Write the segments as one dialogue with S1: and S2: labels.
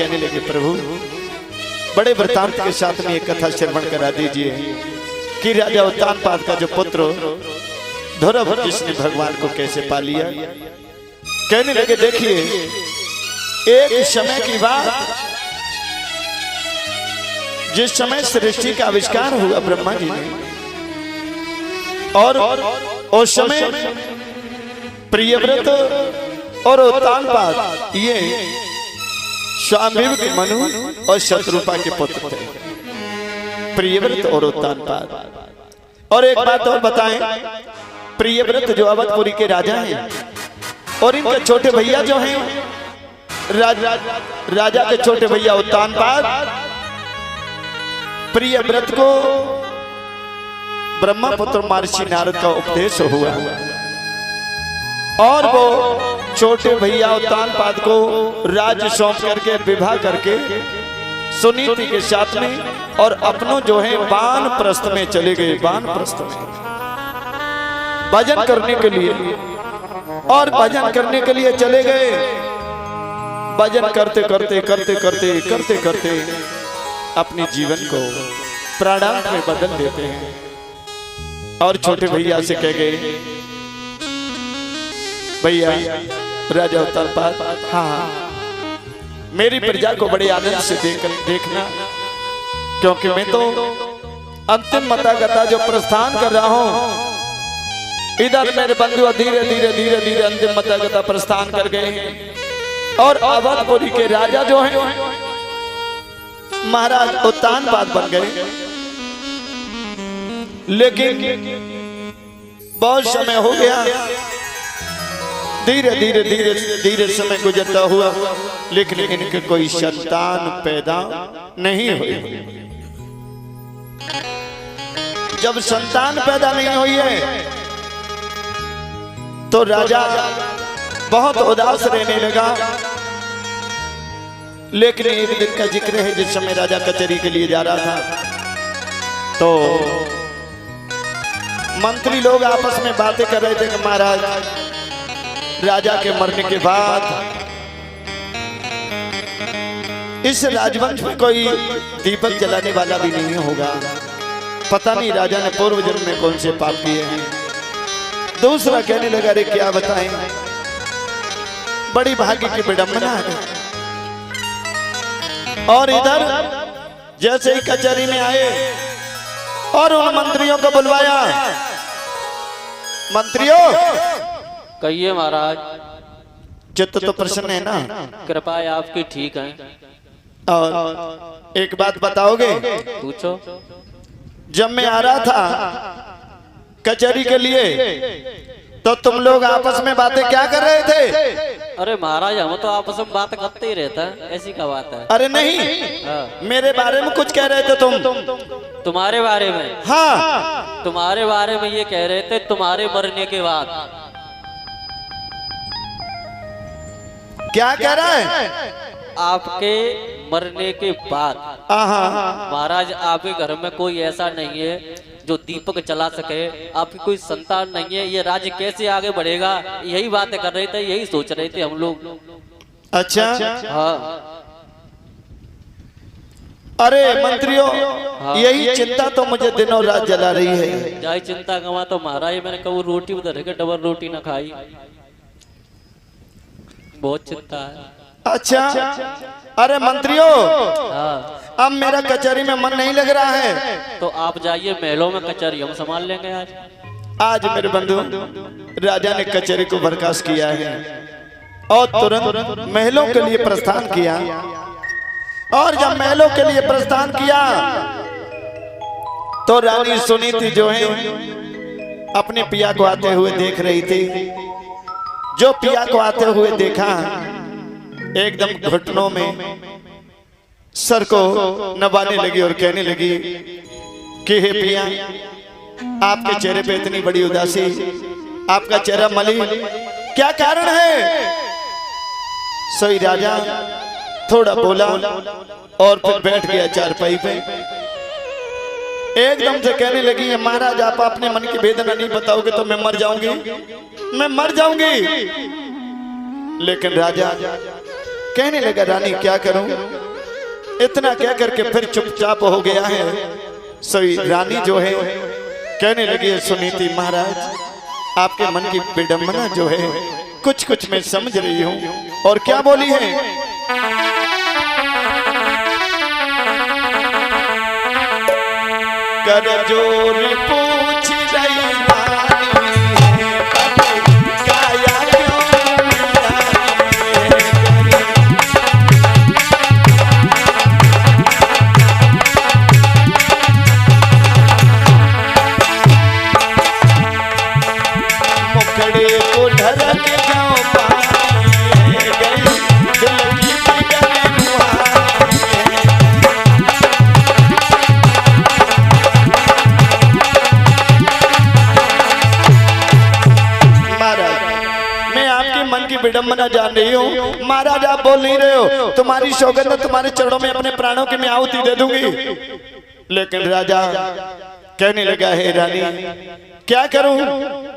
S1: कहने लगे प्रभु बड़े वृतांत के साथ में एक कथा श्रवण करा दीजिए कि राजा उत्तानपाद का जो पुत्र ध्रुव जिसने भगवान को कैसे पा लिया। कहने लगे देखिए एक समय की बात, जिस समय सृष्टि का आविष्कार हुआ ब्रह्मा जी ने, और उस समय प्रियव्रत और उत्तानपाद ये स्वामित्व मनु और शत्रुपा के पुत्र थे, प्रियव्रत और उत्तानपाद। और एक बात और बताएं, प्रियव्रत जो अवधपुरी के राजा हैं और इनके छोटे भैया जो हैं राजा के छोटे भैया उत्तानपाद, प्रियव्रत को ब्रह्मा पुत्र महर्षि नारद का उपदेश हुआ और वो छोटे भैया उत्तानपाद को राज्य सौंप करके विवाह करके सुनीति के साथ में और अपनों जो है वानप्रस्थ में चले गए। वानप्रस्थ में भजन करने के लिए, और भजन करने के लिए चले गए। भजन करते करते करते करते करते करते अपने जीवन को प्राणांत में बदल देते हैं और छोटे भैया से कह गए भैया राजा उत्तानपाद, हाँ मेरी प्रजा को बड़े आनंद से देखना, क्योंकि मैं तो अंतिम मतागता जो प्रस्थान कर रहा हूं, इधर मेरे बंधु धीरे धीरे धीरे धीरे अंतिम मतागता प्रस्थान कर गए हैं और अवधपुरी के राजा जो हैं महाराज उत्तानपाद बन गए। लेकिन बहुत समय हो गया, धीरे धीरे धीरे धीरे समय गुजरता हुआ, लेकिन इनके कोई संतान पैदा नहीं हुई। जब संतान पैदा नहीं हुई है तो राजा बहुत उदास रहने लगा। लेकिन एक दिन का जिक्र है जिस समय राजा कचहरी के लिए जा रहा था तो मंत्री लोग आपस में बातें कर रहे थे कि महाराज राजा के मरने के बाद इस राजवंश में कोई दीपक जलाने वाला भी नहीं होगा। पता नहीं राजा ने पूर्व जन्म में कौन से पाप किए हैं। दूसरा कहने लगा अरे क्या बताएं, बड़ी भाग्य की विडंबना है। और इधर जैसे ही कचहरी में आए और उन मंत्रियों को बुलवाया, मंत्रियों
S2: कहिए महाराज।
S1: चित्त तो प्रसन्न है ना?
S2: कृपा आपकी ठीक है।
S1: और एक बात बताओगे?
S2: पूछो।
S1: जब मैं आ रहा था कचहरी के लिए तो तुम लोग आपस में बातें क्या कर रहे थे?
S2: अरे महाराज हम तो आपस में बात करते ही रहता है, ऐसी क्या बात है?
S1: अरे नहीं, मेरे बारे में कुछ कह रहे थे तुम।
S2: तुम्हारे बारे में?
S1: हाँ,
S2: तुम्हारे बारे में ये कह रहे थे तुम्हारे मरने के बाद।
S1: क्या कह रहा है?
S2: आपके मरने के बाद। महाराज आपके घर में कोई ऐसा नहीं है जो दीपक जला सके, आपकी कोई संतान नहीं है, ये राज्य कैसे आगे बढ़ेगा? यही बातें कर रहे थे, यही सोच रहे थे हम लोग।
S1: अच्छा
S2: हाँ।
S1: अरे मंत्रियों,
S2: हाँ।
S1: यही चिंता तो मुझे दिनों रात जला रही है।
S2: जाए चिंता कमा तो महाराज मैंने कभी रोटी उधर के डबल रोटी ना खाई, बहुत चिंता है।
S1: अच्छा, अरे मंत्रियों,
S2: हाँ।
S1: अब मेरा कचहरी में मन नहीं लग रहा है
S2: तो आप जाइए महलों में, कचहरी हम संभाल लेंगे।
S1: आज मेरे बंधु राजा ने कचहरी को बर्खास्त किया है और तुरंत महलों के लिए प्रस्थान किया। और जब महलों के लिए प्रस्थान किया तो रानी सुनीति जो है अपने पिया को आते हुए देख रही थी। जो पिया को आते हुए देखा, एकदम घुटनों में सर को नवाने लगी और कहने लगी कि हे पिया, आपके चेहरे पे इतनी बड़ी उदासी, आपका चेहरा मलिन, क्या कारण है? सोई राजा थोड़ा बोला और फिर बैठ गया चारपाई पे। एकदम से कहने लगी महाराज आप अपने मन की वेदना नहीं बताओगे तो मैं मर जाऊंगी, मैं मर जाऊंगी। लेकिन राजा कहने लगा रानी क्या करूं, इतना कह करके फिर चुपचाप हो गया है। सोई रानी जो है कहने लगी है, सुनीति महाराज आपके मन की विडंबना जो है कुछ कुछ मैं समझ रही हूं। और क्या बोली है, कर जोर पूछ रही विडंबना जान रही हूँ। महाराज आप बोल नहीं रहे हो, तुम्हारी सौगंध तुम्हारे चरणों में अपने प्राणों की मैं आहुति दे दूंगी। लेकिन राजा कहने लगा है रानी क्या करूं,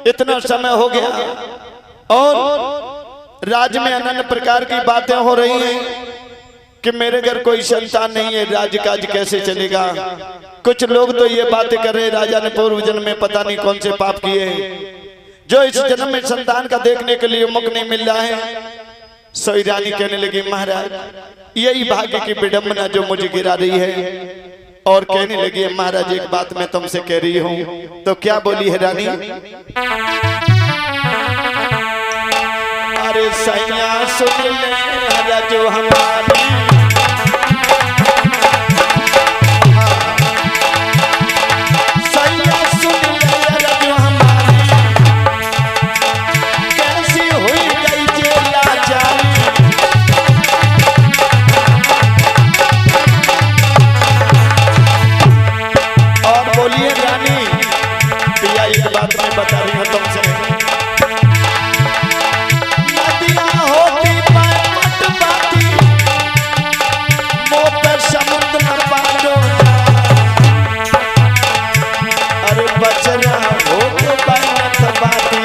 S1: इतना समय हो गया और राज में अनन्य प्रकार की बातें हो रही हैं कि मेरे घर कोई संतान नहीं है, राजकाज कैसे चलेगा। कुछ लोग तो ये बातें कर रहे राजा ने पूर्व जन्म में पता नहीं कौन से पाप किए जो इस जन्म में संतान का देखने के लिए मुख नहीं मिल रहा है। सोई रानी कहने लगी महाराज यही भाग्य की विडंबना जो मुझे गिरा रही है। और कहने लगी है महाराज एक बात मैं तुमसे कह रही हूँ। तो क्या बोली है रानी, अरे सैया सुन ले जो हमारी, बता रही हूँ तुमसे, नदियाँ होती पटपटी, मुँह पे समुद्र न पारो, अरे बचरा होती पटपटी,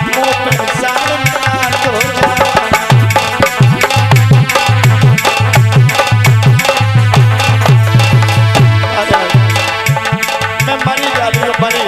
S1: मुँह पे सामना तो जा। मैं मरी जा रही हूँ मरी।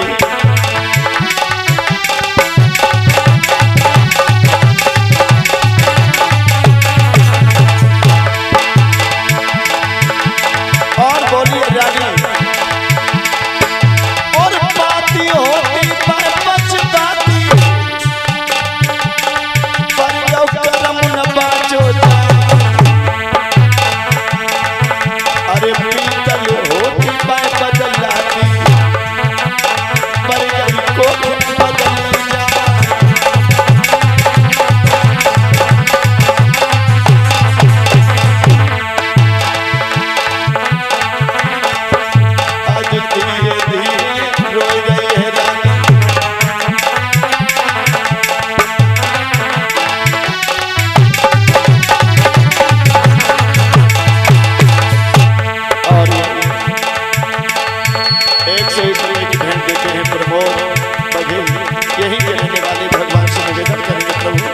S1: यही कहने वाले भगवान से निवेदन करेंगे प्रभु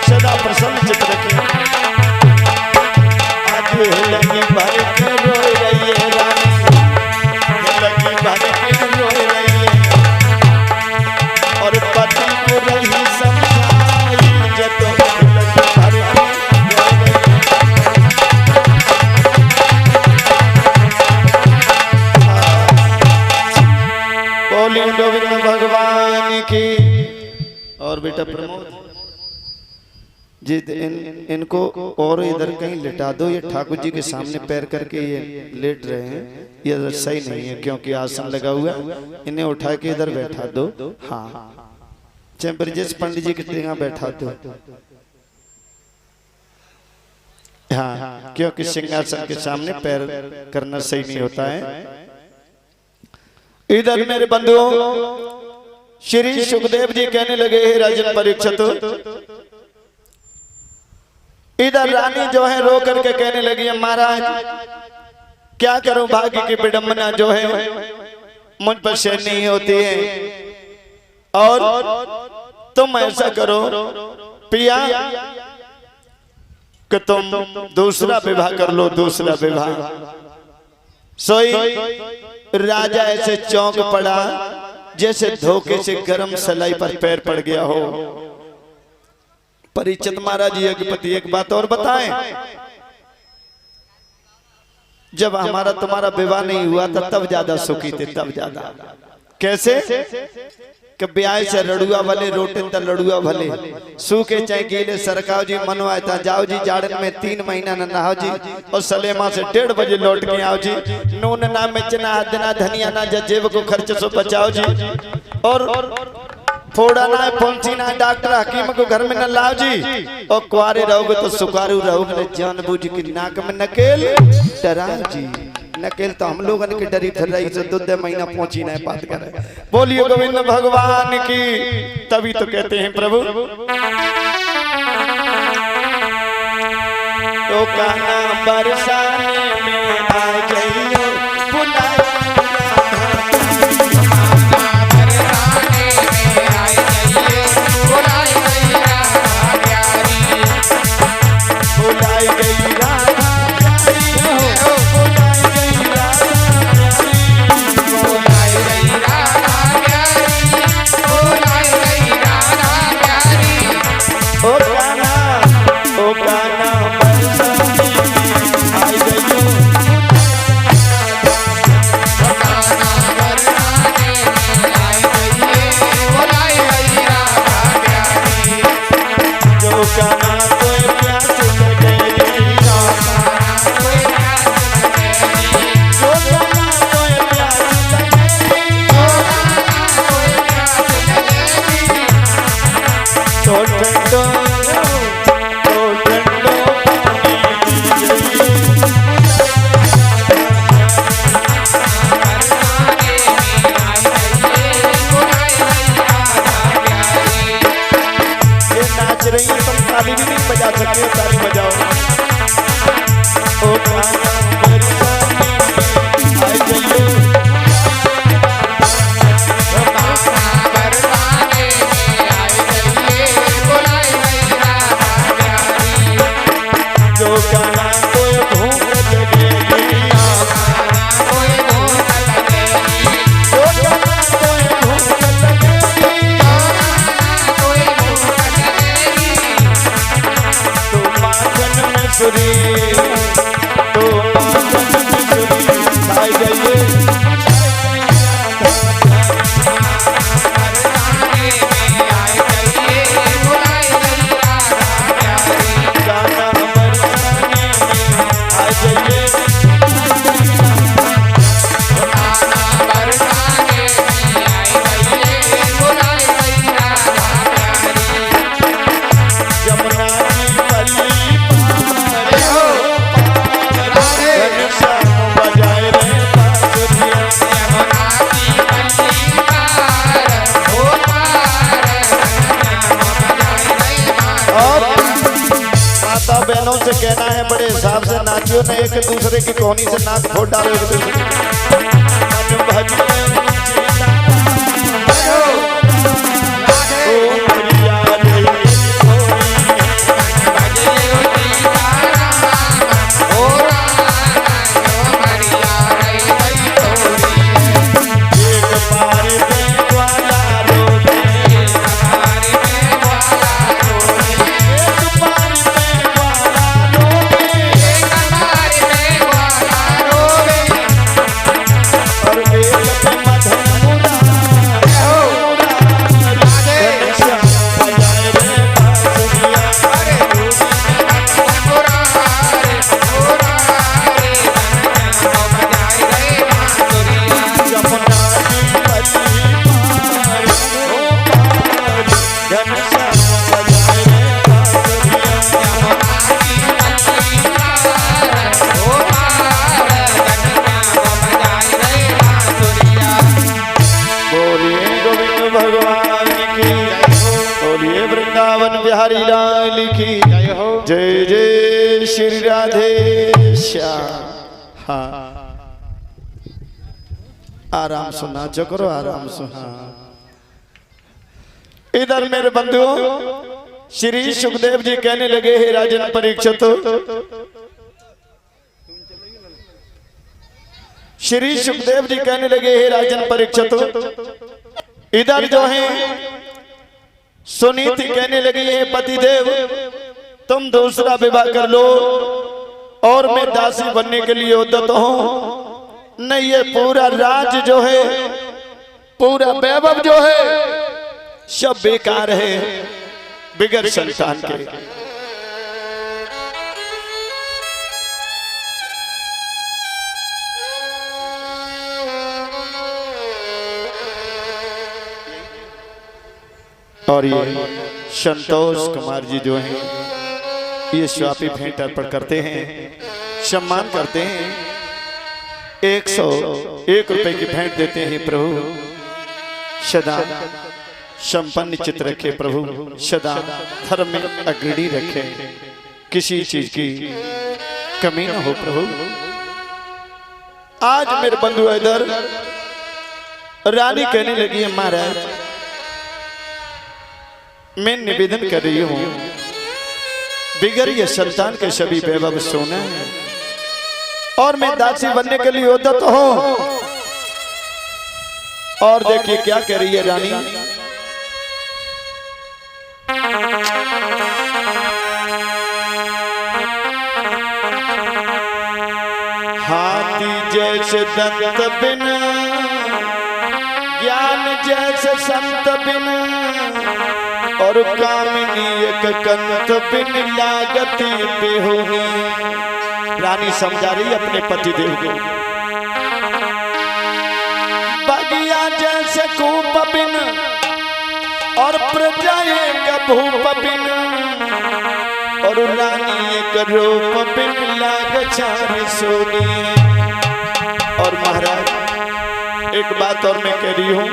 S1: सदा प्रसन्न चित्त रखें। आज लगी भर के रोए रही है रानी, लगी भर के रोए रही है और पति को रही समझाई जब लगी भर के रोए रही है। बोलिए गोविंद भगवान की। और बेटा प्रमोद जी इनको और इधर कहीं लिटा दो, ये ठाकुर जी के सामने पैर करके ये लेट रहे हैं, ये सही नहीं है क्योंकि आसन लगा हुआ, इन्हें उठा के इधर बैठा दो। हाँ चाहे ब्रजेश पंडित जी के यहाँ बैठा दो। हाँ क्योंकि सिंहासन के सामने पैर करना सही नहीं होता है। इधर मेरे बंधुओं श्री सुखदेव जी कहने लगे हे राजन परीक्षित, इधर रानी जो है रो करके कहने लगी है महाराज क्या करूं, भाग्य की विडंबना जो है मुझ पर सहन नहीं होती है। और तुम ऐसा करो पिया कि तुम दूसरा विवाह कर लो, दूसरा विवाह। सोई राजा ऐसे चौंक पड़ा जैसे धोखे से गर्म सलाई पर पैर पड़ गया हो। परीक्षित महाराज यज्ञपति एक बात और बताएं, जब हमारा तुम्हारा विवाह नहीं हुआ था तब ज्यादा सुखी थे, तब ज्यादा। कैसे कि ब्याह से लड़ुआ भले रोटे त लड़ुआ भले सूखे चाहे गीले सरकाओ जी मनवाए था जाओ जी जाड़न में 3 महीना न नहाओ जी और सलेमा से 1:30 बजे लौट के आओ जी। नून ना मिर्च ना हद धनिया ना जेब को खर्च सो बचाओ जी। और फोड़ा ना पहुंची ना डॉक्टर हकीम को घर में न लाओ जी। और कुआरे रहोगे तो सुखारू रहोगे, जानबूझ की नाक में नकेल डराओ जी। नकेल तो हम लोगों के डरी फिर रही से 2 महीना पहुंची नहीं बात करे। बोलिए गोविंद भगवान की। तभी तो कहते हैं प्रभु तो काना बरसाने में आ जाइयो बुलाई गई राधा ताली भी नहीं बजा सकते, ताली बजाओ। ओ काना बरसाने में आ जाइयो जो काना कोई भूख लगेगी जो काना कोई भूख लगेगी तो माखन में सुरी तो माखन में सुरी खाई जाइए। बहनों से कहना है बड़े हिसाब से नाचियो न, एक दूसरे की कोहनी से नाक फोड़ डालो एक दूसरे बिहारी लाल की जय जय श्री राधे श्याम। हाँ आराम से नाचो करो, आराम से। हाँ इधर मेरे बंधुओं श्री सुखदेव जी कहने लगे, हे राजन परीक्षित, श्री सुखदेव जी कहने लगे, हे राजन परीक्षित, इधर जो है सुनीति कहने लगी, हे पतिदेव तुम दूसरा विवाह कर लो और मैं दासी बनने के लिए उद्यत हूं। नहीं, ये पूरा राज जो है, पूरा वैभव जो है सब बेकार है बिगड़ संतान के। और ये संतोष कुमार जी जो हैं ये स्वापी भेंट अर्पण करते हैं, सम्मान करते हैं, 101 रुपए की भेंट देते हैं। प्रभु सदा संपन्न चित्त रखे, प्रभु सदा धर्म में अग्रणी रखे, किसी चीज की कमी ना हो प्रभु। आज मेरे बंधु इधर रानी कहने लगी है, महाराज मैं निवेदन कर रही हूं, बिगर ये संतान के सभी वैभव सोना है और मैं दासी बनने के लिए उद्यत हूं। और देखिए क्या कह रही है रानी, हाथी जैसे दंत बिन, ज्ञान जैसे संत बिन, और कामिनी एक कंत बिन लागती बेहोही। रानी समझा रही अपने पति देव को, बगिया जैसे कूप बिन और प्रजा एक भूप बिन, और रानी एक रूप बिन लाग चार सोनी। और महाराज एक बात और मैं कह रही हूं,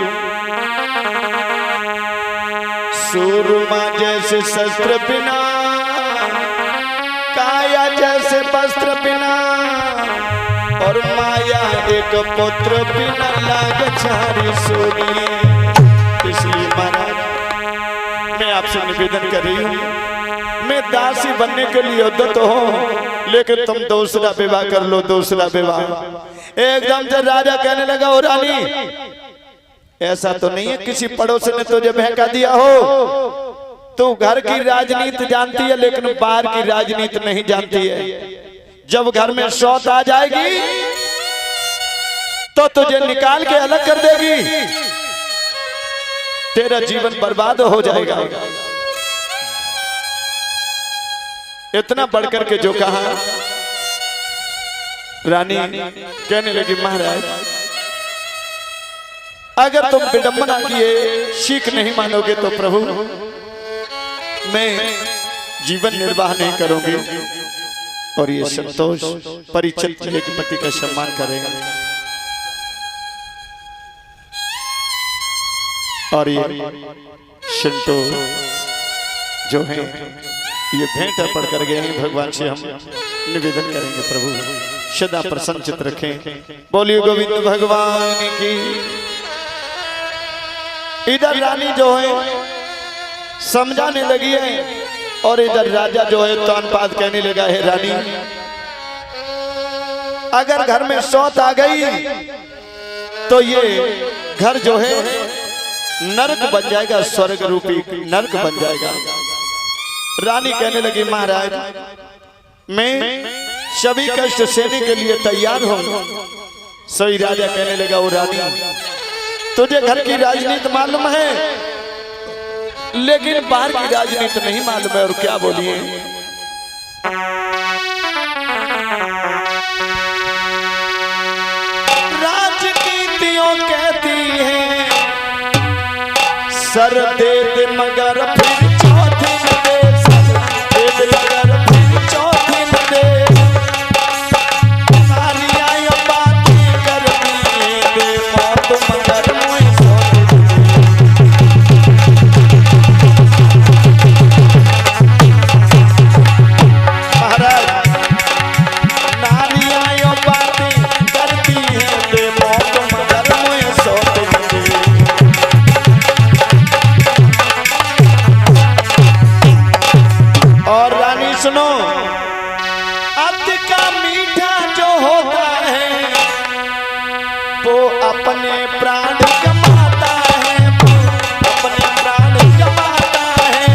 S1: सूरमा जैसे शस्त्र बिना, काया जैसे वस्त्र बिना, और माया एक पुत्र बिना लाग छारी सोनी। इसलिए महाराज मैं आपसे निवेदन कर रही हूँ, मैं दासी बनने के लिए उद्यत हूँ, लेकिन तुम दूसरा विवाह कर लो, दूसरा विवाह। एकदम से राजा कहने लगा, ओ रानी ऐसा तो नहीं है किसी पड़ोसी ने तुझे बहका दिया हो, तू घर की राजनीति जानती है लेकिन बाहर की राजनीति नहीं जानती है। जब घर में शौत आ जाएगी तो तुझे निकाल के अलग कर देगी, तेरा जीवन बर्बाद हो जाएगा। इतना बढ़कर के जो कहा, रानी कहने लगी, महाराज अगर तुम विडंबना किए सीख नहीं मानोगे तो प्रभु मैं जीवन निर्वाह नहीं करूंगी। और ये संतोष परिचित एक पति का सम्मान करेगा। और ये संतो जो है ये भेंट अर्पण कर गए हैं, भगवान से हम निवेदन करेंगे प्रभु सदा प्रसन्नचित रखें। बोलिए गोविंद भगवान की। इधर रानी जो है समझाने लगी है और इधर राजा जो है तानपाद कहने लगा है, रानी अगर घर में शौत आ गई तो ये घर जो है नरक बन जाएगा, स्वर्ग रूपी नरक बन जाएगा। रानी कहने लगी, महाराज मैं सभी कष्ट सहने के लिए तैयार हूं। सही राजा कहने लगा, ओ रानी तुझे घर की राजनीति मालूम है लेकिन बाहर की राजनीति नहीं मालूम है। और क्या बोलिए, राजनीतियों कहती है सर दे दे मगर फिर चौथी न दे, सर दे दे मगर फिर चौथी न दे, सारियां बातें करती दे मौत मगर मुझे सौंप दे। महाराज नारियां बातें करती हैं दे मौत मगर मुझे सौंप दे। अपने प्राण कमाता है, अपने प्राण कमाता है,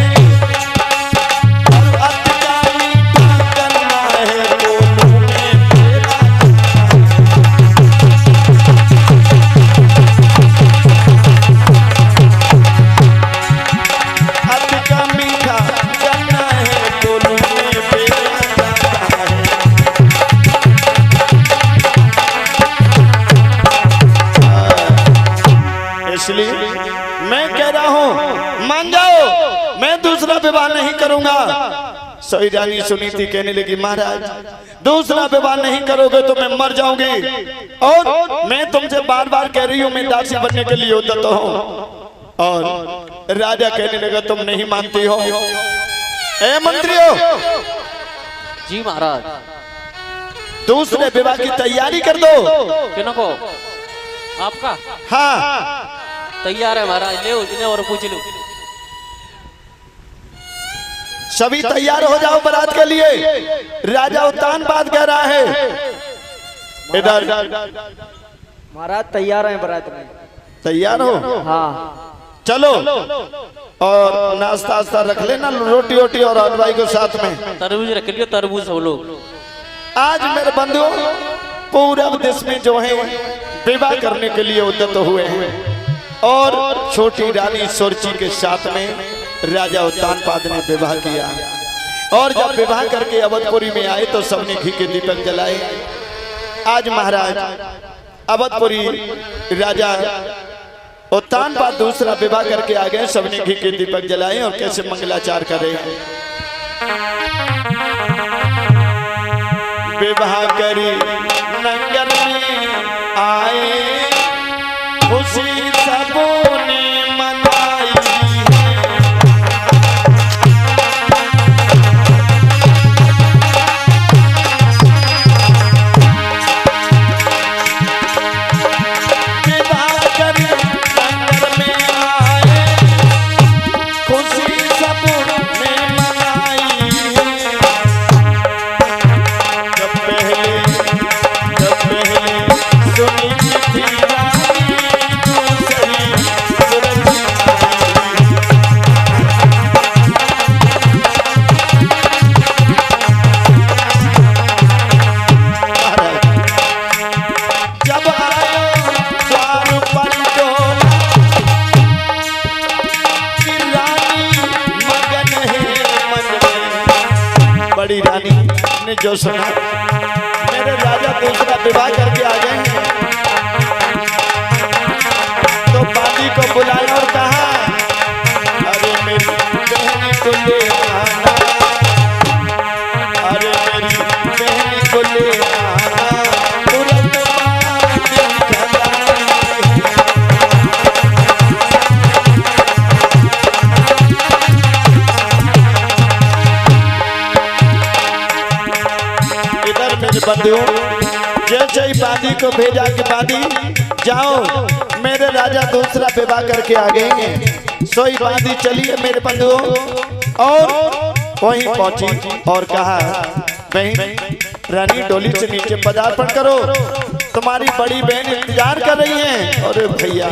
S1: और अत का मीठा करना है गोलू में तेरा। अत का मीठा करना है गोलू में तेरा जाता है। इसलिए मैं कह रहा हूं मान जाओ, मैं दूसरा विवाह नहीं करूंगा। सोई रानी सुनी थी, कहने लगी महाराज दूसरा विवाह नहीं करोगे तो मैं मर जाऊंगी, और मैं तुमसे बार बार कह रही हूं मैं दासी बनने के लिए उद्यत हूं। और राजा कहने लगा तुम नहीं मानती हो। ए मंत्रियों,
S2: जी महाराज।
S1: दूसरे विवाह की तैयारी कर दो।
S2: किनको? आपका?
S1: हाँ
S2: तैयार है महाराज, ले इन्हें और पूछ लो।
S1: सभी तैयार हो जाओ बारात के लिए। राजा उत्तान बात कह रहा है। इधर
S3: महाराज तैयार है बारात में।
S1: तैयार हो?
S3: हाँ
S1: चलो, और नाश्ता वास्ता रख लेना, रोटी वोटी और हलवाई को साथ में।
S2: तरबूज रख लियो, तरबूज सब लोग।
S1: आज मेरे बंधु पूरब देश में जो है विवाह करने के लिए उद्यत हुए हैं, और छोटी रानी सोरची के साथ में राजा उत्तानपाद ने विवाह किया। और जब विवाह करके अवधपुरी में आए तो सबने घी के दीपक जलाए। आज महाराज अवधपुरी राजा उत्तानपाद दूसरा विवाह करके आ गए, सबने घी के दीपक जलाए और कैसे मंगलाचार कर रहे हैं। विवाह करी नंगर में आए, खुशी सबने मनाई है। विवाह करी नंगर में आए, खुशी सबने मनाई है। जब पहले सुनी थी रानी दूसरी सुरती आई। जब आयो द्वार पर डोला कि रानी मगन है मन में। बड़ी रानी ने जो सुना, मेरे राजा दूसरा विवाह करके आ गए हैं, तो बाली को बुलाया और कहा अरे मेरी बहनी को ले आना, अरे मेरी बहनी को ले आना, तुरंत बाली खलाई है। इधर मेरे बंधुओं, जैसे ही बादी को भेजा कि बादी जाओ, मेरे राजा दूसरा विवाह करके आ गए हैं। सोई बादी चलिए मेरे बंधुओं, और वहीं पहुंची और कहा बहन रानी डोली से नीचे पदार्पण करो, तुम्हारी बड़ी बहन इंतजार कर रही है। और भैया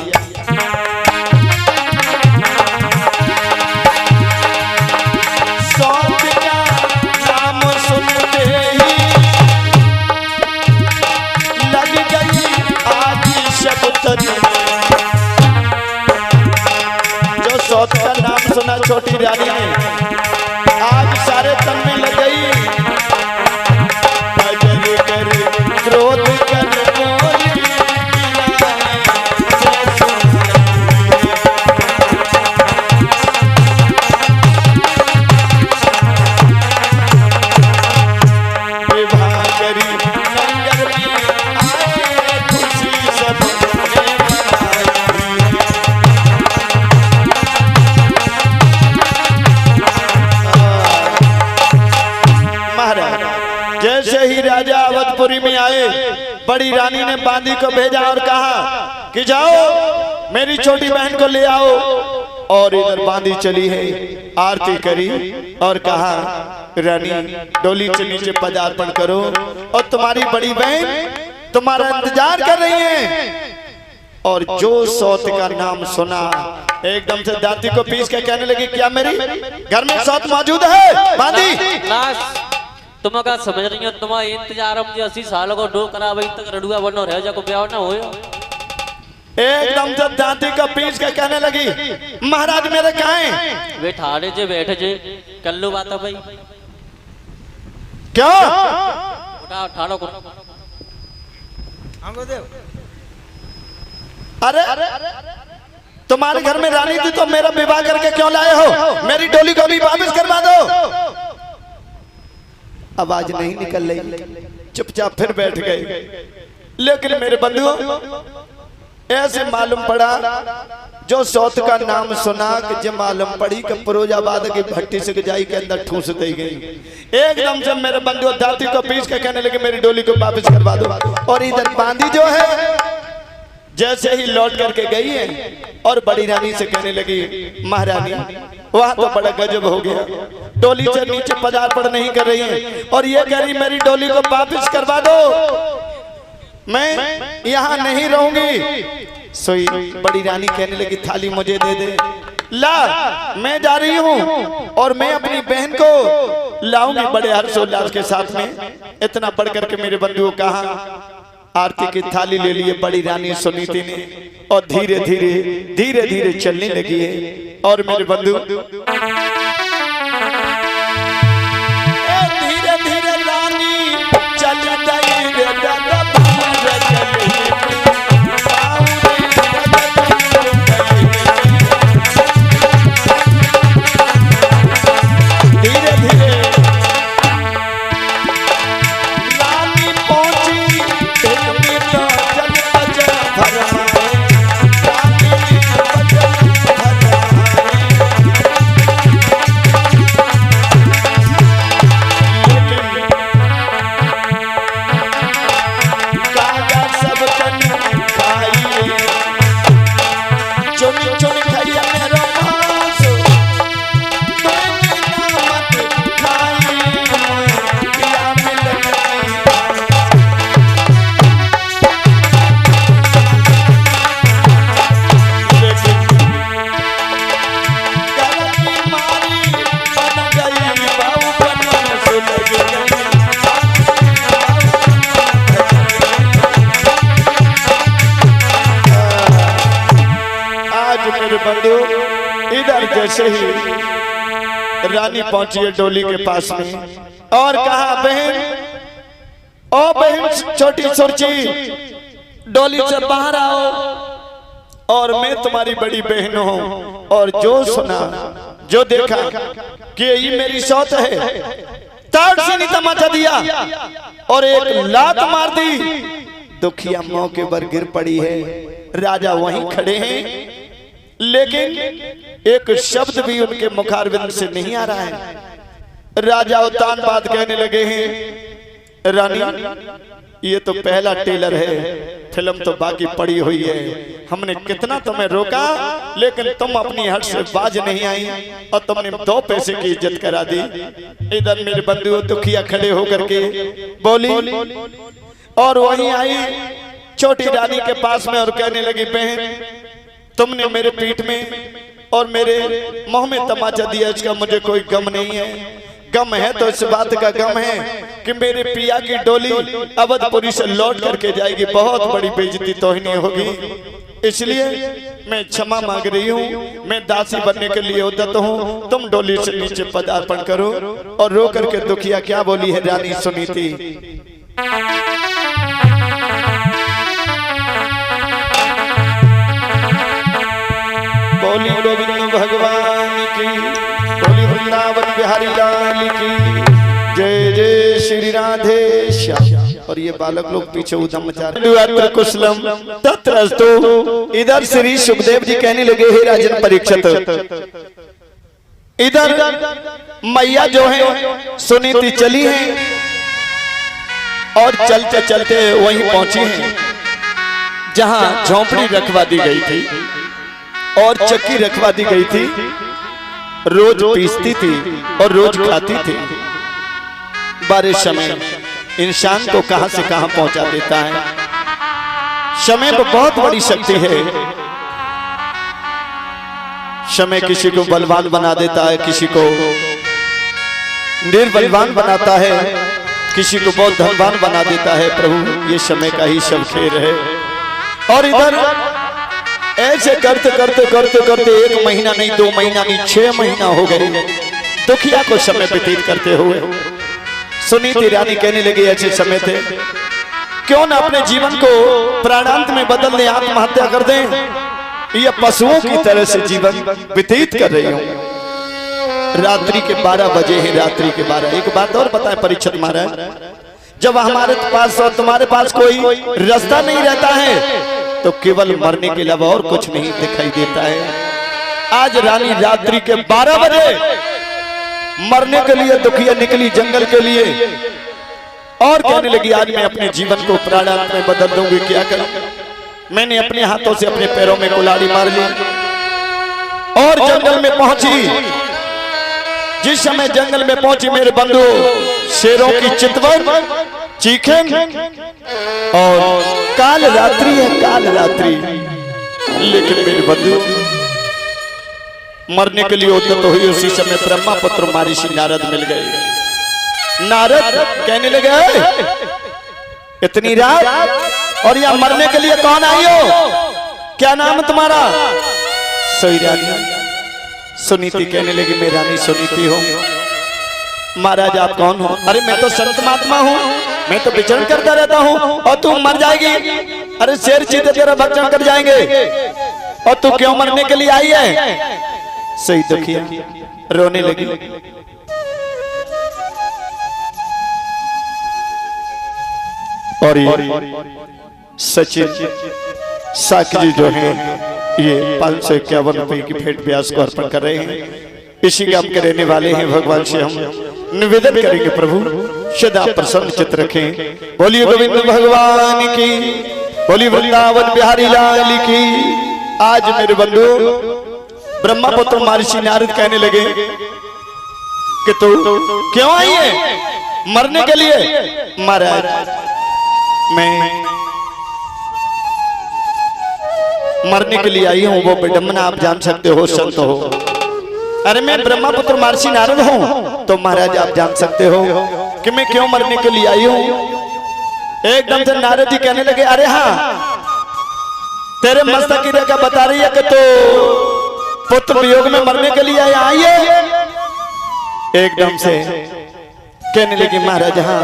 S1: सौंप का नाम सुनते ही लग गई आदि शब्द में। जो सौत का नाम सुना छोटी रानी ने, आज सारे तन में लग गई। अजल कर क्रोध कर बोली विवाह करी नंगर में आए, खुशी सबने मनाई। महाराज जैसे ही राजा अवधपुरी में आए, बड़ी रानी ने बांदी को भेजा और कहा कि जाओ मेरी छोटी बहन को ले आओ। और इधर बांदी चली है, आरती करी और कहा रानी डोली से नीचे पदार्पण करो, और तुम्हारी बड़ी बहन तुम्हारा इंतजार कर रही है। और जो सौत का नाम सुना एकदम से दाती को पीस के कहने लगी, क्या मेरी घर में सौत मौजूद है? बांधी
S2: तुम का समझ रही हो, तुम्हारे इंतजार हम 80 साल को डो करा वही तक रडुआ बनो रह जा को ब्याह ना होयो।
S1: एकदम से दाती को पीस के कहने लगी, महाराज मेरे कहाँ हैं?
S2: वे ठाड़े जे बैठे जे कर लो बात भाई।
S1: क्या
S2: उठा ठाड़ो को
S1: अरे तुम्हारे घर में रानी थी तो मेरा विवाह करके क्यों लाए हो? मेरी डोली को भी वापस करवा दो। आवाज नहीं निकल रही, चुपचाप फिर बैठ गए। लेकिन मेरे बंधुओं ऐसे मालूम पड़ा, जो सौत का नाम सुना कि जब मालूम पड़ी कि फिरोजाबाद की भट्टी से जाई के अंदर ठूस दी गई। एकदम से मेरे बंधुओं दाती को पीस के कहने लगे, मेरी डोली को वापस करवा दो। और इधर बांधी जो है जैसे ही लौट करके गई है और बड़ी रानी से कहने लगी, महारानी वहां तो बड़ा गजब हो गया, डोली से नीचे पदार्पण नहीं कर रही है और ये कह रही मेरी डोली को वापस करवा दो, मैं यहाँ नहीं रहूंगी। सोई बड़ी रानी कहने लगी, थाली मुझे दे दे। ला मैं जा रही हूँ और मैं अपनी बहन को लाऊंगी बड़े हर्षोल्लास के साथ में। इतना पढ़ करके मेरे बंधुओं कहा आरती की थाली ले लिए बड़ी रानी सुनीति ने और धीरे धीरे धीरे धीरे चलने लगी है। और मेरे बंधु धीरे धीरे रानी चल गई रे दादा धीरे धीरे रानी पहुंची इधर जैसे ही रानी पहुंची है डोली के पास में और कहा, बहन ओ बहन छोटी सुरची डोली से बाहर आओ और मैं तुम्हारी बड़ी बहन हूं। और जो सुना जो देखा कि ये मेरी सौत है, ताड़ से नहीं तमाचा दिया और एक लात मार दी। दुखिया मौके पर गिर पड़ी है। राजा वहीं खड़े हैं लेकिन एक शब्द भी उनके मुखारविंद से नहीं आ रहा है। राजा उतान बात कहने लगे हैं, रानी ये तो पहला टेलर है, फिल्म तो बाकी पड़ी हुई है। हमने कितना तुम्हें रोका लेकिन तुम अपनी हट से बाज नहीं आई और तुमने 2 पैसे की इज्जत करा दी। इधर मेरे बंधु दुखिया खड़े होकर के बोली और वहीं आई छोटी रानी के पास में और कहने लगी, बहन तुमने मेरे पीठ में और मेरे मुंह में तमाचा दिया, इसका मुझे कोई गम नहीं है। गम है तो इस बात का गम है कि मेरे पिया की डोली अवधपुरी से लौट करके जाएगी, बहुत बड़ी बेइज्जती तोहिनी होगी। इसलिए मैं क्षमा मांग रही हूँ, मैं दासी बनने के लिए उद्यत हूँ। तुम डोली से नीचे पदार्पण करो। और रो करके दुखिया क्या बोली है रानी सुनीति, बोली गोविंद भगवान की, बोली वृंदावन बिहारी लाल की जय जय श्री राधे श्याम। और ये बालक लोग पीछे उधम मचा रहे। कुशलम तत्रस्तु। इधर श्री सुखदेव जी कहने लगे, हे राजन परीक्षित, इधर मैया जो है सुनीति चली है और चलते चलते वहीं पहुंची है जहां झोंपड़ी रखवा दी गई थी और चक्की रखवा दी गई थी। रोज पीसती थी और रोज खाती थी। बारिश समय इंसान को कहां से कहां पहुंचा देता है। समय में बहुत बड़ी शक्ति है। समय किसी को बलवान बना देता है, किसी को निर्बलवान बनाता है, किसी को बहुत धनवान बना देता है। प्रभु ये समय का ही सब खेल है। और इधर ऐसे करते करते करते करते 1 महीना नहीं, 2 महीना नहीं, 6 महीना हो गए दुखिया को समय व्यतीत करते हुए। सुनीति रानी कहने लगी ऐसे समय थे, क्यों ना अपने जीवन को प्राणांत में बदल दें, आत्महत्या कर दें। ये पशुओं की तरह से जीवन व्यतीत कर रही हूं। रात्रि के 12 बजे हैं, रात्रि के 12। एक बात और बताएं परीक्षित महाराज, जब हमारे पास और तुम्हारे पास कोई रास्ता नहीं रहता है तो केवल मरने के अलावा और कुछ नहीं दिखाई देता है। आज रानी रात्रि के 12 बजे मरने के लिए दुखिया निकली जंगल के लिए और कहने लगी आज मैं अपने जीवन को प्राणांत में बदल दूंगी, क्या करूं। मैंने अपने हाथों से अपने पैरों में कुल्हाड़ी मार ली और जंगल में पहुंची। जिस समय जंगल में पहुंची मेरे बंधु शेरों की चितवन चीखें और काल रात्रि है, काल रात्रि। लेकिन मेरे बंधु मरने के लिए उद्यत हुई उसी समय ब्रह्मा पुत्र महर्षि नारद मिल गए। नारद कहने लगे इतनी रात और यहाँ मरने के लिए कौन आई हो, क्या नाम तुम्हारा। सोई रानी सुनीति कहने लगी मैं रानी सुनीति हूँ। महाराज आप कौन हो। अरे मैं तो संत महात्मा हूँ, मैं तो विचरण करता रहता हूँ और तू मर जाएगी। अरे शेर चीते तेरा भक्षण कर जाएंगे और तू क्यों मरने के लिए आई है। सही दुखिया रोने लगी। और सचिन साकी जी जो हैं ये 551 रुपए की भेंट व्यास को अर्पण कर रहे हैं। इसी काम के रहने वाले हैं। भगवान से हम निवेदन करेंगे प्रभु सदा प्रसन्न चित्त रखें। बोलिए गोविंद भगवान की, बोलिए वृंदावन बिहारी लाल की। आज मेरे बंधु ब्रह्मा पुत्र महर्षि नारद कहने लगे कि तू क्यों आई है मरने के लिए। महाराज मैं मरने के लिए आई हूं, वो विडंबना आप जान सकते हो, संत हो। अरे मैं ब्रह्मा पुत्र महर्षि नारद हूं तो महाराज आप जान सकते हो कि मैं क्यों मरने के लिए आई हूं। एकदम से नारद जी कहने लगे अरे हाँ तेरे मस्तक की रेखा बता रही है कि तो पुत्र वियोग में मरने के लिए आई है। एकदम से कहने लगी महाराज हाँ।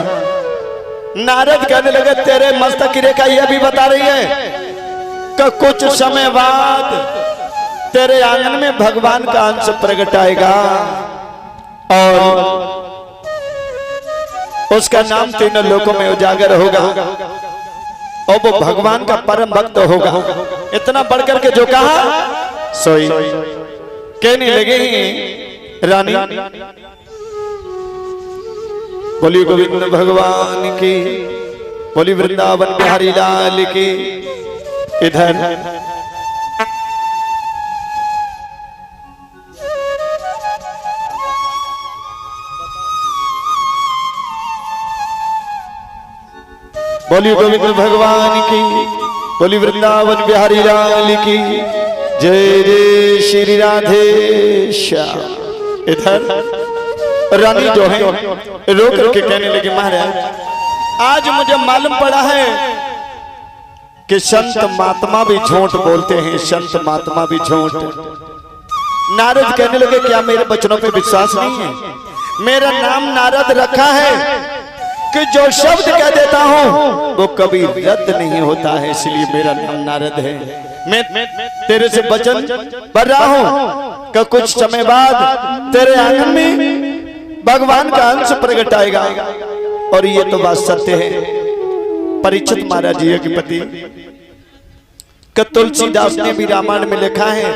S1: नारद कहने लगे तेरे मस्तक की रेखा यह भी बता रही है कि कुछ समय बाद तेरे आंगन में भगवान का अंश प्रकट आएगा और उसका नाम तीनों लोकों में उजागर होगा और वो भगवान का परम भक्त होगा। इतना बढ़कर के जो कहा सोई कहने लगे रानी बोली गोविंद भगवान की, बोली वृंदावन बिहारी लाल की। इधर बोली गोविंद भगवान की, बोली वृंदावन बिहारी लाल की। जय जय श्री राधे श्याम। इधर रानी जो है रो करके कहने लगी महाराज आज मुझे मालूम पड़ा है कि संत महात्मा भी झूठ बोलते हैं, संत महात्मा भी झूठ। नारद कहने लगे क्या मेरे बचनों पे विश्वास नहीं है। मेरा नाम नारद रखा है कि जो शब्द कह देता हूं वो कभी रद्द नहीं होता है, इसलिए मेरा नाम नारद है। मैं तेरे से वचन भर रहा हूं कि कुछ समय बाद तेरे आंगन में भगवान का अंश प्रकट आएगा। और ये तो बात सत्य है। परीक्षित महाराज जी के पति कि तुलसीदास ने भी रामायण में लिखा है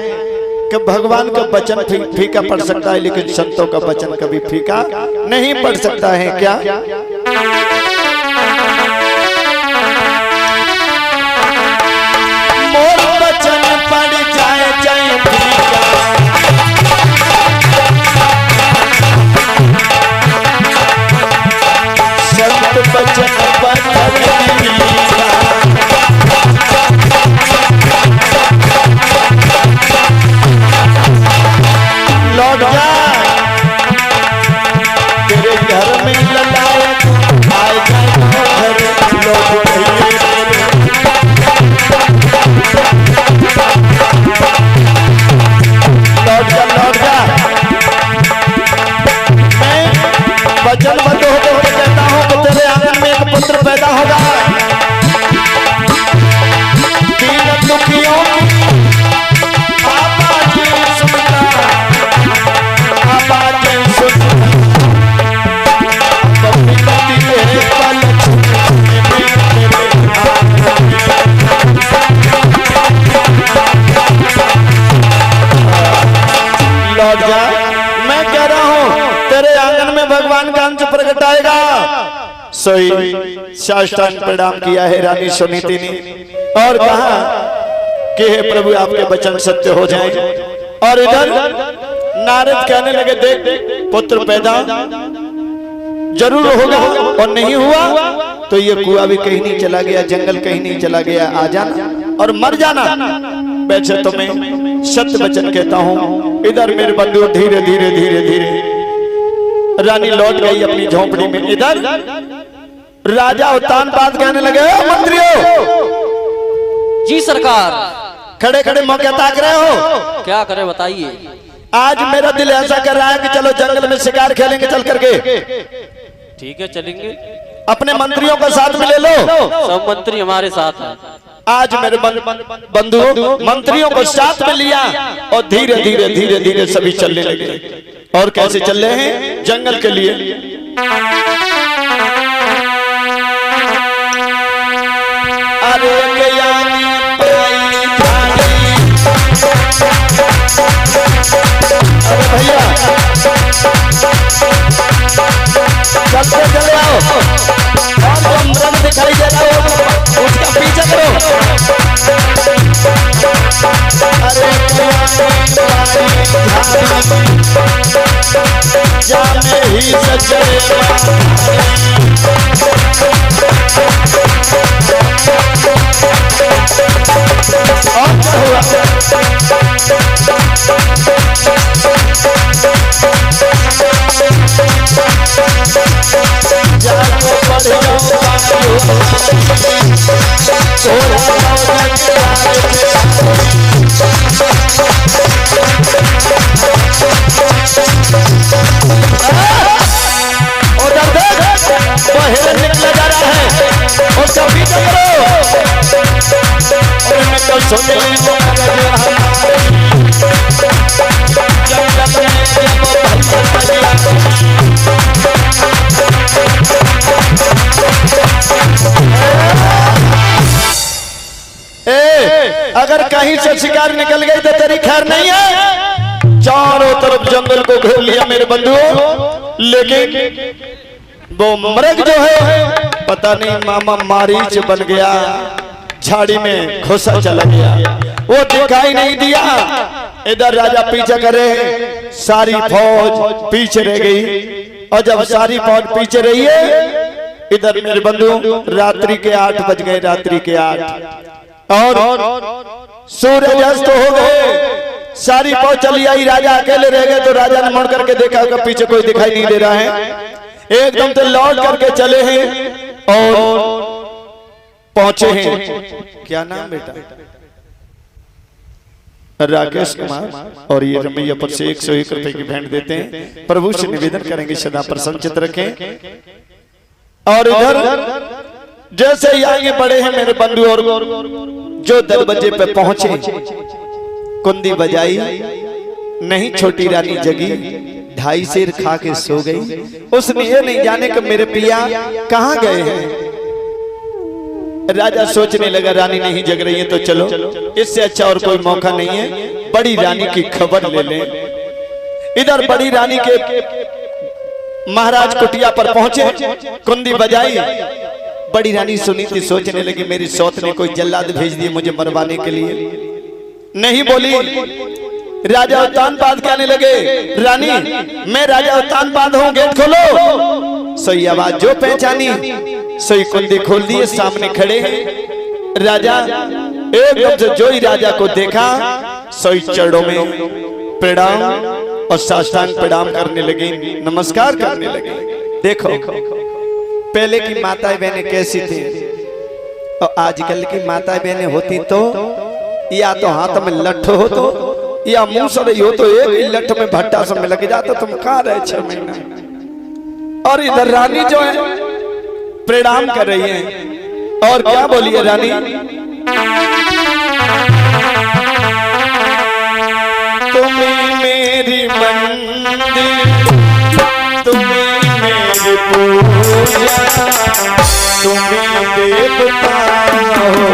S1: कि भगवान का वचन फीका पड़ सकता है लेकिन संतों का वचन कभी फीका नहीं पड़ सकता है। क्या मोर वचन पड़ जाए चाहे फीका, संत वचन पड़ सोई साष्टांग प्रणाम किया है रानी सुनीति ने और कहा कि हे प्रभु आपके वचन सत्य हो जाएं। और इधर नारद कहने लगे देख पुत्र पैदा जरूर होगा और नहीं हुआ तो ये कुआं भी कहीं नहीं चला गया, जंगल कहीं नहीं चला गया, आ जाना और मर जाना। वैसे तो मैं सत्य वचन कहता हूँ। इधर मेरे बंधु धीरे धीरे धीरे धीरे रानी लौट गई अपनी झोंपड़ी में। इधर राजा उत्तानपाद कहने लगे मंत्रियों।
S2: जी सरकार।
S1: खड़े खड़े मौके ताक रहे हो,
S2: क्या करे बताइए।
S1: आज मेरा दिल ऐसा कर रहा है कि चलो जंगल में शिकार खेलेंगे चल करके।
S2: ठीक है चलेंगे।
S1: अपने मंत्रियों को साथ में ले लो।
S2: सब मंत्री हमारे साथ हैं।
S1: आज मेरे बंधु मंत्रियों को साथ में लिया और धीरे धीरे धीरे धीरे सभी चलने लगे। और कैसे चल रहे हैं जंगल के लिए। अरे भैया चलते चले आओ और जो मृग दिखाई दे रहा हो उसका पीछा करो। अरे जाने ही सच्चे और क्या हुआ। निकला जा रहा है उसका पीछा करो। और सुने अगर कहीं से शिकार निकल गई तो तेरी खैर नहीं है। चारों तरफ जंगल को घेर लिया मेरे बंधुओं, लेकिन वो मृग जो है पता नहीं मामा मारीच बन गया, झाड़ी में घुसा चला गया, वो दिखाई नहीं दिया। इधर राजा पीछे करे, सारी फौज पीछे रह गई। और जब सारी फौज पीछे रही है, इधर मेरे बंधु रात्रि के 8 बज गए, रात्रि के 8 और सूरज अस्त हो गए। सारी फौज चली आई, राजा अकेले रह गए। तो राजा ने मुड़ करके देखा कि पीछे कोई दिखाई नहीं दे रहा है। एकदम से लौट करके चले हैं और पहुंचे हैं। क्या नाम बेटा? राकेश कुमार। और ये रमैया पर से 101 रुपए की भेंट देते हैं। प्रभु से निवेदन करेंगे सदा प्रसन्नचित रखें। और इधर जैसे ही आगे बढ़े हैं मेरे बंधु और जो दरवाजे पे पहुंचे, कुंदी बजाई नहीं, छोटी रानी जगी, 2.5 शेर खा के सो गई। उसने ये नहीं जाने कि मेरे पिया कहाँ गए हैं। राजा सोचने लगा रानी नहीं जग रही है तो चलो इससे अच्छा और कोई मौका नहीं है, बड़ी रानी की खबर ले लें। इधर बड़ी रानी के महाराज कुटिया पर पहुंचे, कुंदी बजाई। बड़ी रानी सुनीति सोचने लगी मेरी सौत ने कोई जल्लाद भेज दिए मुझे मरवाने के लिए। नहीं बोली। राजा उत्तानपाद कहने लगे रानी मैं राजा उत्तानपाद हूँ, गेट खोलो। सोई आवाज जो पहचानी, सोई कुंडी खोल दिए, सामने खड़े हैं राजा। एकदम से जो ही राजा को देखा, सोई चरणों में प्रणाम और साष्टांग प्रणाम करने लगे, नमस्कार करने लगे। देखो पहले की माताएं बहनें कैसी थी और आजकल की माताएं बहनें होती तो या तो हाथ में लठ हो तो या मुंह से रही हो तो एक ही लठ में भट्टा सब में लग जाता। तुम कहाँ रहे 6 महीना। और इधर रानी जो है प्रणाम कर रही है और क्या बोली है रानी? तुम्हें मेरी मंदिर, तुम्हें मेरी पूजा, तुम्हें देवता हो,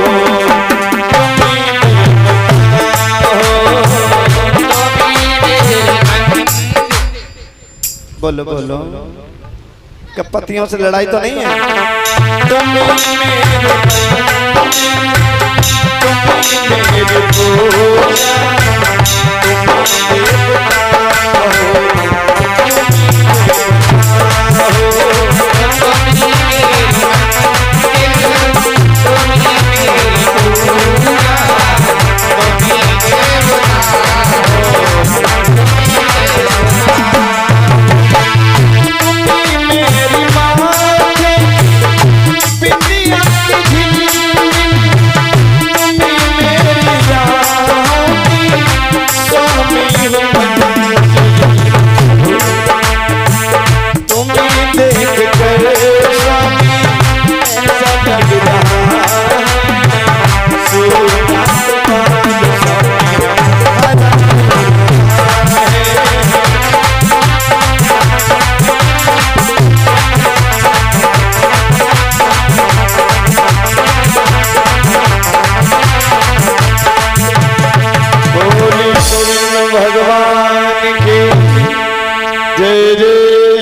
S1: बोलो बोलो। कब पतियों से लड़ाई तो नहीं है?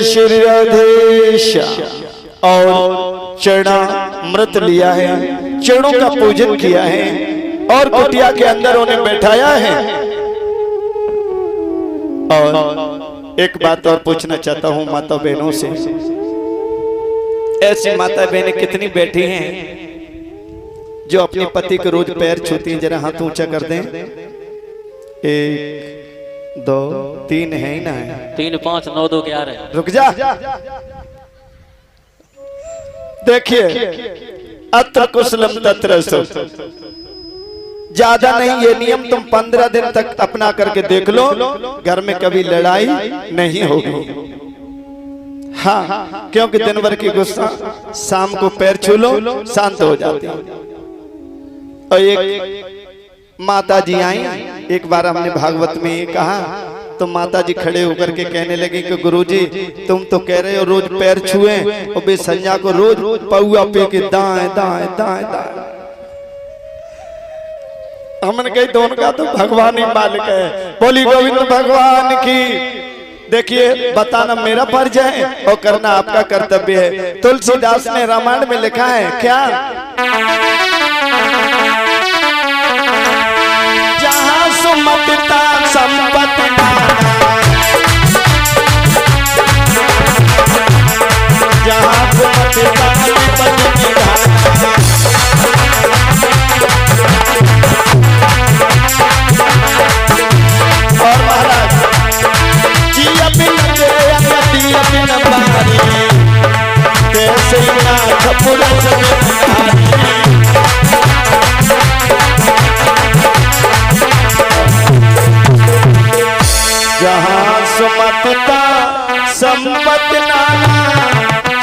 S1: श्री राधेश। और चरणामृत लिया है, चरणों का पूजन किया है और कुटिया के अंदर उन्हें बैठाया है। और एक बात और पूछना चाहता हूँ माता बहनों से, ऐसी माता बहनें कितनी बैठी हैं जो अपने पति को रोज पैर छूती हैं? जरा हाथ ऊंचा कर दें। 1 2 3 है ही ना है?
S2: 3 5 9 2 11।
S1: रुक जा, देखिए अत्र कुशलम तत्र सुख। ज्यादा नहीं, ये नियम तुम 15 दिन तक अपना करके देख लो, घर में कभी लड़ाई नहीं होगी। हाँ, क्योंकि दिन भर की गुस्सा शाम को पैर छू लो शांत हो जाती है। और एक माता जी आई, एक बार हमने भागवत में ये कहा तो माता जी खड़े होकर के कहने लगे कि गुरुजी तुम तो कह रहे हो रोज पैर छुए और बे संज्ञा को रोज पौआ पे के दाएं दाएं दाएं दाएं। हमने कही दोनों का तो भगवान ही मालिक है। बोली गोविंद भगवान की। देखिए बताना मेरा फर्ज है और करना आपका कर्तव्य है। तुलसीदास ने रामायण में लिखा है क्या? जहाँ सुमतिता संपत्ति जहाँ सुमतिता संपत्ति और महाराज जी अबिन दे अबिन बारी कैसे नाथ पुरस जहाँ सुमतता संपत नाना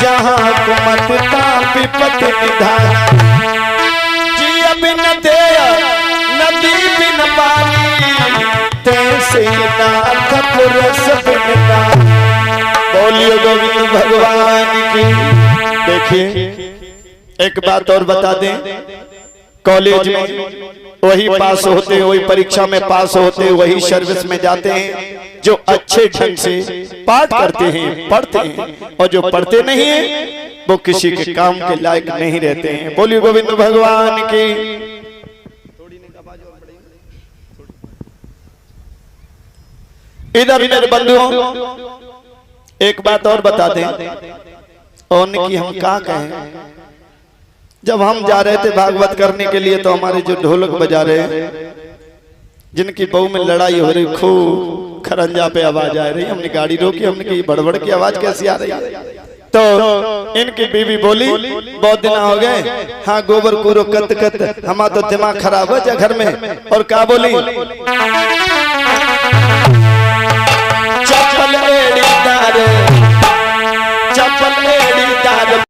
S1: जहाँ कुमतता विपत निधान। जी अबिन दे नदी बिन पानी तैसे नाथ पुरस बिन। बोलिए गोविंद भगवान की। देखिए एक बात और बता दें, कॉलेज में वही पास होते हैं, वही परीक्षा में पास होते हैं, वही सर्विस में जाते हैं जो अच्छे ढंग से पाठ करते हैं, पढ़ते हैं, और जो पढ़ते नहीं हैं वो किसी के काम के लायक नहीं रहते हैं। बोलिए गोविंद भगवान की। इधर मेरे बंधुओं एक बात और बता दें, और कि हम क्या कहें, जब हम जा रहे थे भागवत करने के लिए तो हमारे जो ढोलक बजा रहे हैं, जिनकी बहू में लड़ाई हो रही, खूब खरंजा पे आवाज आ रही, हमने गाड़ी रोकी, हमने की बड़बड़ की आवाज कैसी आ रही है? तो इनकी बीवी बोली बहुत दिन हो गए, हाँ गोबर कूरो कत कत, हमारा तो दिमाग खराब हो जाए घर में। और क्या बोली?